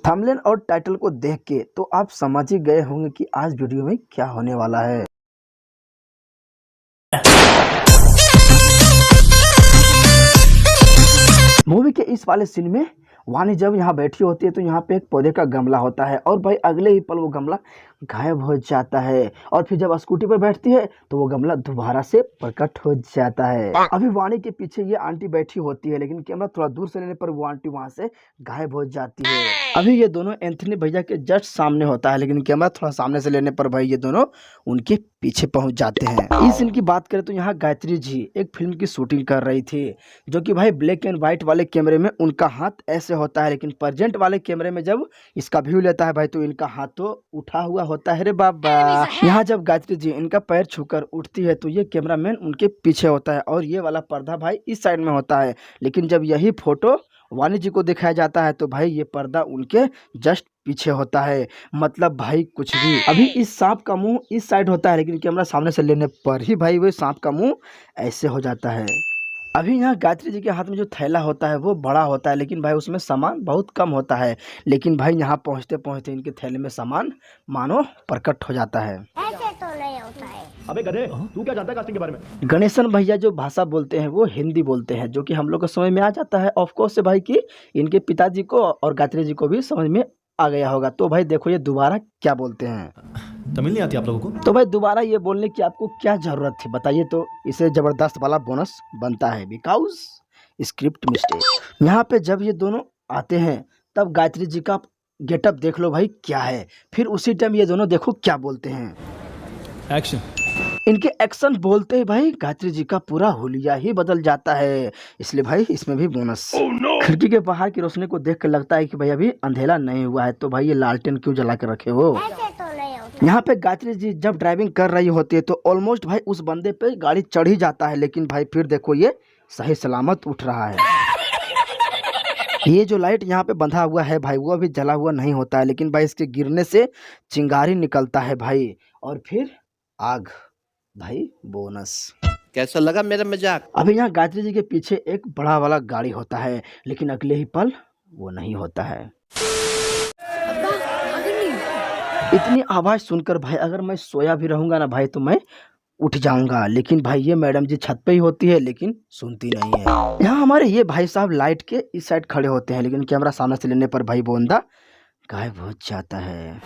Thumbnail और title को देख के तो आप समझ ही गए होंगे कि आज वीडियो में क्या होने वाला है। मूवी के इस वाले सीन में वानी जब यहाँ बैठी होती है तो यहाँ पे एक पौधे का गमला होता है और भाई अगले ही पल वो गमला गायब हो जाता है और फिर जब स्कूटी पर बैठती है तो वो गमला दोबारा से प्रकट हो जाता है। अभी वानी के पीछे ये आंटी बैठी होती है लेकिन कैमरा थोड़ा दूर से लेने पर वो आंटी वहां से गायब हो जाती है। अभी ये दोनों एंथनी भैया के जस्ट सामने होता है लेकिन कैमरा थोड़ा सामने से लेने पर भाई ये दोनों उनके पीछे पहुंच जाते हैं। इस सीन की बात करें तो यहाँ गायत्री जी एक फिल्म की शूटिंग कर रही थी जो कि भाई ब्लैक एंड व्हाइट वाले कैमरे में उनका हाथ ऐसे होता है लेकिन प्रेजेंट वाले कैमरे में जब इसका व्यू लेता है भाई तो इनका हाथ तो उठा हुआ होता है रे बाबा। यहाँ जब गायत्री जी इनका पैर छूकर उठती है तो ये कैमरामैन उनके पीछे होता है और ये वाला पर्दा भाई इस साइड में होता है लेकिन जब यही फोटो वानी जी को दिखाया जाता है तो भाई ये पर्दा उनके जस्ट पीछे होता है। मतलब भाई कुछ भी। अभी इस सांप का मुंह इस साइड होता है लेकिन कैमरा सामने से लेने पर ही भाई वो सांप का मुंह ऐसे हो जाता है। अभी यहाँ गायत्री जी के हाथ में जो थैला होता है वो बड़ा होता है लेकिन भाई उसमें सामान बहुत कम होता है लेकिन भाई यहाँ पहुँचते पहुँचते इनके थैले में सामान मानो प्रकट हो जाता है। ऐसे तो नहीं होता है। अबे गधे, तू क्या जानता है कास्टिंग के बारे में? गणेशन भैया जो भाषा बोलते हैं वो हिंदी बोलते हैं जो कि हम लोग को समझ में आ जाता है ऑफ कोर्स से भाई कि इनके पिताजी को और गायत्री जी को भी समझ में आ गया होगा। तो भाई देखो ये दोबारा क्या बोलते हैं। तमिल नहीं आती आप लोगों को? तो भाई दोबारा ये बोलने की आपको क्या जरूरत थी बताइए। तो इसे जबरदस्त वाला बोनस बनता है बिकॉज स्क्रिप्ट मिस्टेक। यहाँ पे जब ये दोनों आते हैं तब गायत्री जी का गेटअप देख लो भाई क्या है। फिर उसी टाइम ये दोनों देखो क्या बोलते हैं। एक्शन। इनके एक्शन बोलते ही भाई गायत्री जी का पूरा हुलिया ही बदल जाता है इसलिए भाई इसमें भी बोनस। खिड़की के बाहर की रोशनी को देख कर लगता है कि भाई अभी अंधेरा नहीं हुआ है तो भाई ये लालटेन क्यों जला के रखे हो। ऐसे तो नहीं होता। यहाँ पे गायत्री जी जब ड्राइविंग कर रही होती है तो ऑलमोस्ट भाई उस बंदे पे गाड़ी चढ़ ही जाता है लेकिन भाई फिर देखो ये सही सलामत उठ रहा है। ये जो लाइट यहाँ पे बंधा हुआ है भाई वो अभी जला हुआ नहीं होता है लेकिन भाई इसके गिरने से चिंगारी निकलता है भाई और फिर आग। भाई बोनस। कैसा लगा मेरा मजाक? अभी यहाँ गायत्री जी के पीछे एक बड़ा वाला गाड़ी होता है लेकिन अगले ही पल वो नहीं होता है। इतनी आवाज सुनकर भाई अगर मैं सोया भी रहूंगा ना भाई तो मैं उठ जाऊंगा लेकिन भाई ये मैडम जी छत पे ही होती है लेकिन सुनती नहीं है। यहाँ हमारे ये भाई साहब लाइट के इस साइड खड़े होते हैं लेकिन कैमरा सामने से लेने पर भाई बोंदा गायब हो जाता है।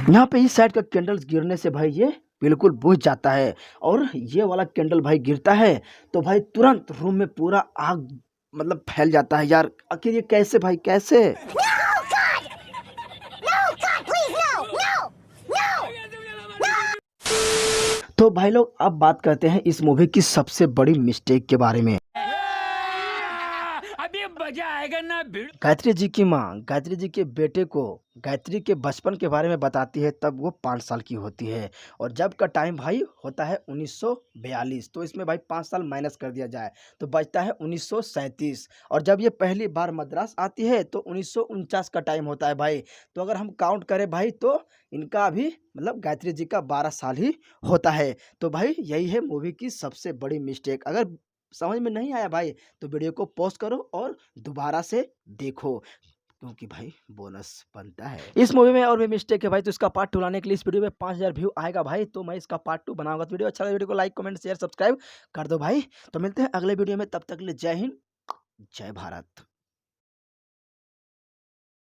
यहाँ पे इस साइड का कैंडल्स गिरने से भाई ये बिल्कुल बुझ जाता है और ये वाला कैंडल भाई गिरता है तो भाई तुरंत रूम में पूरा आग मतलब फैल जाता है। यार आखिर ये कैसे भाई कैसे। तो भाई लोग अब बात करते हैं इस मूवी की सबसे बड़ी मिस्टेक के बारे में। अभी मजा आएगा ना भिड़। गायत्री जी की माँ गायत्री जी के बेटे को गायत्री के बचपन के बारे में बताती है तब वो 5 साल की होती है और जब का टाइम भाई होता है 1942 तो इसमें भाई 5 साल माइनस कर दिया जाए तो बचता है 1937 और जब ये पहली बार मद्रास आती है तो 1949 का टाइम होता है भाई। तो अगर हम काउंट करें भाई तो इनका अभी मतलब गायत्री जी का 12 साल ही होता है। तो भाई यही है मूवी की सबसे बड़ी मिस्टेक। अगर समझ में नहीं आया भाई तो वीडियो को पॉज करो और दोबारा से देखो क्योंकि भाई बोनस बनता है। इस मूवी में और भी मिस्टेक है भाई तो इसका पार्ट 2 लाने के लिए इस वीडियो में 5000 व्यू आएगा भाई तो मैं इसका पार्ट 2 बनाऊंगा। तो वीडियो अच्छा लगा वीडियो को लाइक कमेंट शेयर सब्सक्राइब कर दो भाई। तो मिलते हैं अगले वीडियो में तब तक के लिए जय हिंद जय भारत।